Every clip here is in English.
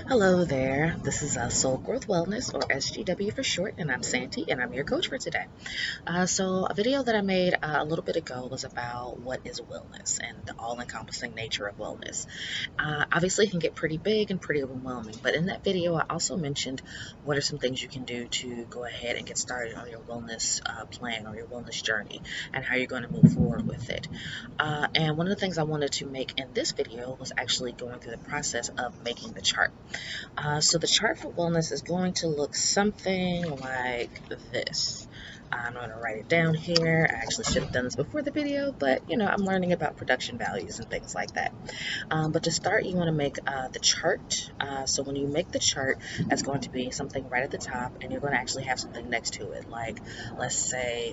Hello there. This is Soul Growth Wellness, or SGW for short, and I'm Santi, and I'm your coach for today. So, a video that I made a little bit ago was about what is wellness and the all-encompassing nature of wellness. Obviously, it can get pretty big and pretty overwhelming, but in that video, I also mentioned what are some things you can do to go ahead and get started on your wellness plan or your wellness journey, and how you're going to move forward with it. And one of the things I wanted to make in this video was actually going through the process of making the chart. So the chart for wellness is going to look something like this. I'm going to write it down here. I actually should have done this before the video, but I'm learning about production values and things like that. But to start, you want to make the chart. So when you make the chart, that's going to be something right at the top, and you're going to actually have something next to it, like let's say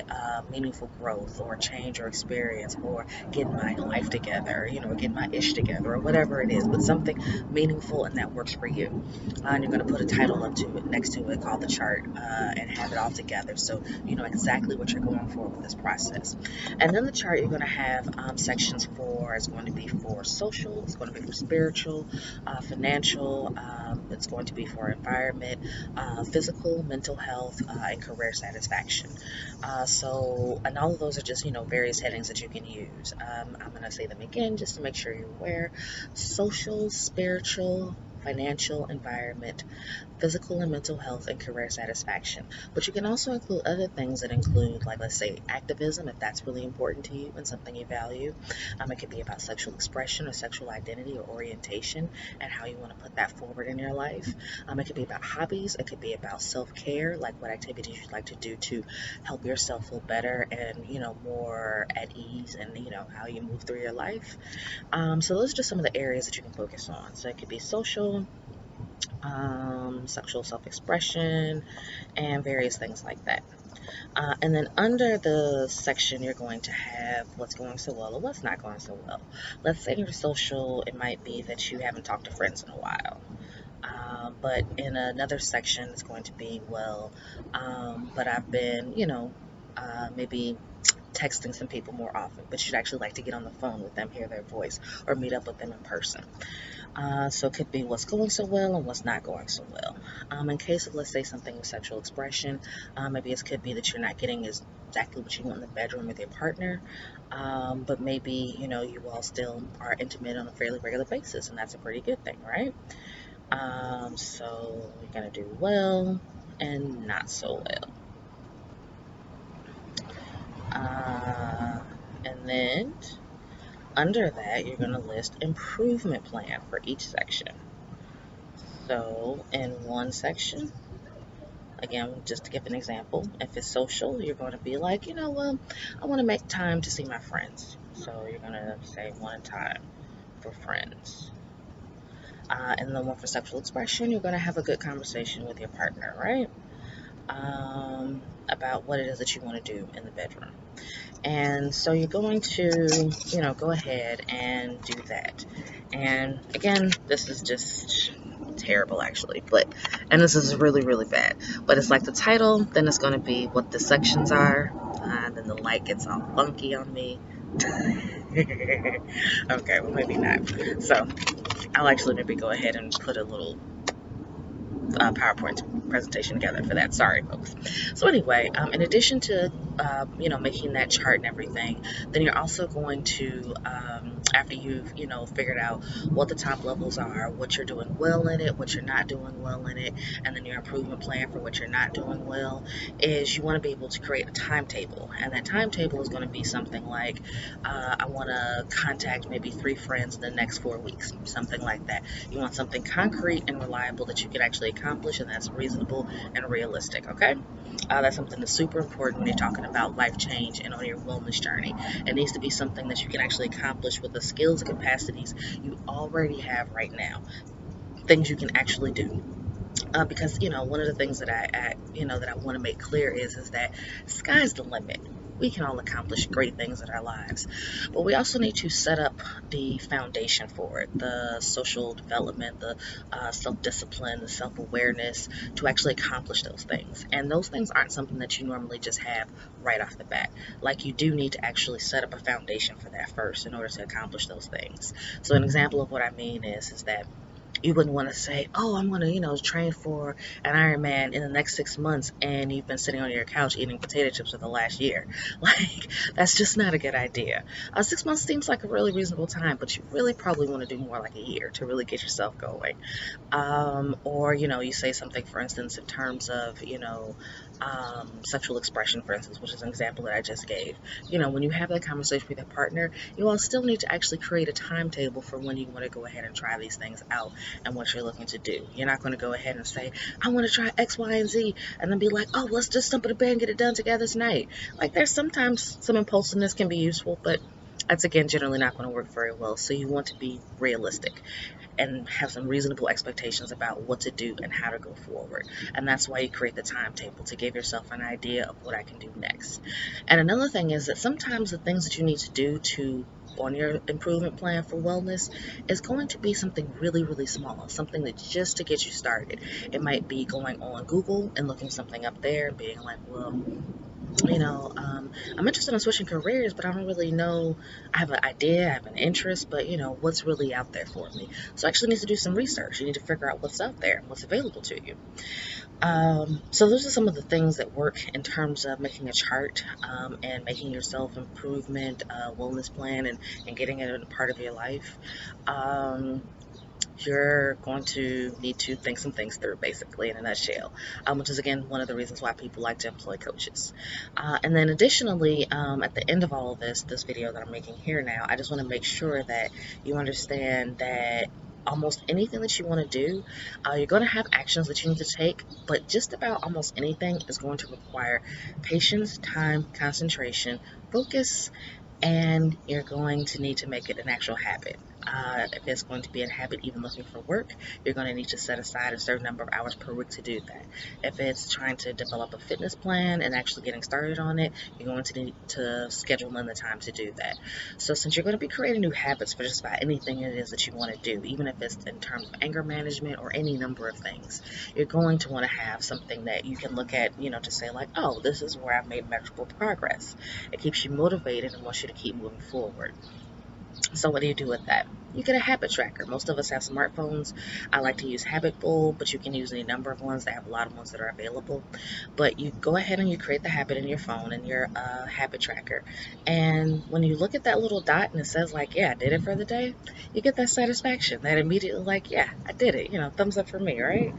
meaningful growth or change or experience or getting my life together, getting my ish together or whatever it is, but something meaningful and that works for you. And you're going to put a title up to it, next to it, called the chart, and have it all together so you know exactly what you're going for with this process. And then the chart, you're going to have sections for, it's going to be for social, it's going to be for spiritual, financial, it's going to be for environment, physical, mental health, and career satisfaction. And all of those are just, various headings that you can use. I'm going to say them again just to make sure you're aware. Social, spiritual, financial, environment, physical and mental health, and career satisfaction. But you can also include other things that include, like, let's say, activism, if that's really important to you and something you value. It could be about sexual expression or sexual identity or orientation and how you want to put that forward in your life. It could be about hobbies. It could be about self-care, like what activities you'd like to do to help yourself feel better and, more at ease and, how you move through your life. So those are just some of the areas that you can focus on. So it could be social, sexual self-expression, and various things like that. And then under the section, you're going to have what's going so well or what's not going so well. Let's say in your social, it might be that you haven't talked to friends in a while. But in another section, it's going to be, well, but I've been, maybe texting some people more often, but you'd actually like to get on the phone with them, hear their voice, or meet up with them in person. So it could be what's going so well and what's not going so well. In case of, let's say, something with sexual expression, maybe it could be that you're not getting exactly what you want in the bedroom with your partner, but maybe, you all still are intimate on a fairly regular basis, and that's a pretty good thing, right? So you're going to do well and not so well. And then under that, you're going to list improvement plan for each section. So in one section, again, just to give an example, if it's social, you're going to be like, well, I want to make time to see my friends. So you're going to say one time for friends. And then one for sexual expression, you're going to have a good conversation with your partner, right? About what it is that you want to do in the bedroom. And so you're going to, go ahead and do that. And again, this is just terrible actually, and this is really, really bad. But it's like the title, then it's going to be what the sections are, and then the light gets all funky on me. Okay, well, maybe not. So I'll actually maybe go ahead and put a little PowerPoint presentation together for that. Sorry, folks. So anyway, in addition to making that chart and everything, then you're also going to, after you've figured out what the top levels are, what you're doing well in it, what you're not doing well in it, and then your improvement plan for what you're not doing well, is you want to be able to create a timetable, and that timetable is going to be something like, I want to contact maybe 3 friends in the next 4 weeks, something like that. You want something concrete and reliable that you can actually accomplish, and that's reasonable and realistic, okay? That's something that's super important when you're talking about life change and on your wellness journey. It needs to be something that you can actually accomplish with the skills and capacities you already have right now, things you can actually do. Because one of the things that I want to make clear is that sky's the limit. We can all accomplish great things in our lives, but we also need to set up the foundation for it, the social development, the self-discipline, the self-awareness to actually accomplish those things. And those things aren't something that you normally just have right off the bat. Like, you do need to actually set up a foundation for that first in order to accomplish those things. So an example of what I mean is that You wouldn't want to say, oh, I'm going to, train for an Ironman in the next 6 months, and you've been sitting on your couch eating potato chips for the last year. Like, that's just not a good idea. 6 months seems like a really reasonable time, but you really probably want to do more like a year to really get yourself going. Or, you say something, for instance, in terms of, sexual expression, for instance, which is an example that I just gave. When you have that conversation with your partner, you all still need to actually create a timetable for when you want to go ahead and try these things out and what you're looking to do. You're not going to go ahead and say, I want to try X, Y, and Z, and then be like, oh, let's just jump in the bed and get it done together tonight. Like, there's sometimes some impulsiveness can be useful, but that's again generally not going to work very well. So you want to be realistic and have some reasonable expectations about what to do and how to go forward. And that's why you create the timetable, to give yourself an idea of what I can do next. And another thing is that sometimes the things that you need to do to on your improvement plan for wellness is going to be something really, really small, something that just to get you started. It might be going on Google and looking something up there and being like, well, I'm interested in switching careers, but I don't really know. I have an idea, I have an interest, but what's really out there for me? So I actually need to do some research. You need to figure out what's out there, what's available to you. So those are some of the things that work in terms of making a chart and making your self-improvement wellness plan and getting it a part of your life. Um, you're going to need to think some things through, basically, in a nutshell, which is, again, one of the reasons why people like to employ coaches. And then additionally, at the end of all of this video that I'm making here now, I just want to make sure that you understand that almost anything that you want to do, you're going to have actions that you need to take, but just about almost anything is going to require patience, time, concentration, focus, and you're going to need to make it an actual habit. If it's going to be a habit, even looking for work, you're going to need to set aside a certain number of hours per week to do that. If it's trying to develop a fitness plan and actually getting started on it, you're going to need to schedule in the time to do that. So since you're going to be creating new habits for just about anything it is that you want to do, even if it's in terms of anger management or any number of things, you're going to want to have something that you can look at, to say like, oh, this is where I've made measurable progress. It keeps you motivated and wants you to keep moving forward. So what do you do with that? You get a habit tracker. Most of us have smartphones. I like to use Habitbull, but you can use any number of ones. They have a lot of ones that are available. But you go ahead and you create the habit in your phone and your habit tracker. And when you look at that little dot and it says like, yeah, I did it for the day, you get that satisfaction. That immediately like, yeah, I did it. Thumbs up for me, right?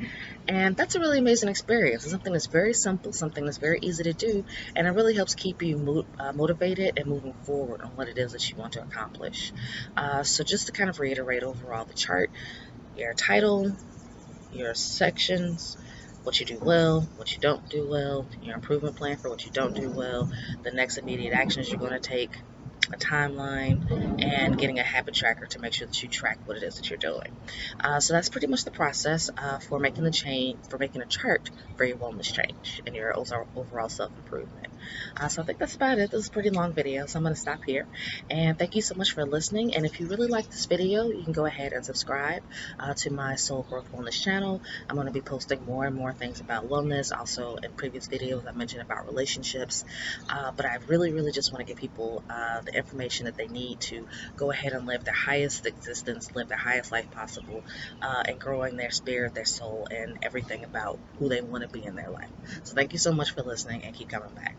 And that's a really amazing experience. It's something that's very simple, something that's very easy to do, and it really helps keep you motivated and moving forward on what it is that you want to accomplish. So just to kind of reiterate overall, the chart, your title, your sections, what you do well, what you don't do well, your improvement plan for what you don't do well, the next immediate actions you're going to take, a timeline, and getting a habit tracker to make sure that you track what it is that you're doing. So that's pretty much the process for making the change, for making a chart for your wellness change and your overall self-improvement. So I think that's about it. This is a pretty long video, so I'm going to stop here. And thank you so much for listening. And if you really like this video, you can go ahead and subscribe to my Soul Growth Wellness channel. I'm going to be posting more and more things about wellness. Also, in previous videos, I mentioned about relationships. But I really, really just want to give people the information that they need to go ahead and live their highest existence, live their highest life possible, and growing their spirit, their soul, and everything about who they want to be in their life. So thank you so much for listening, and keep coming back.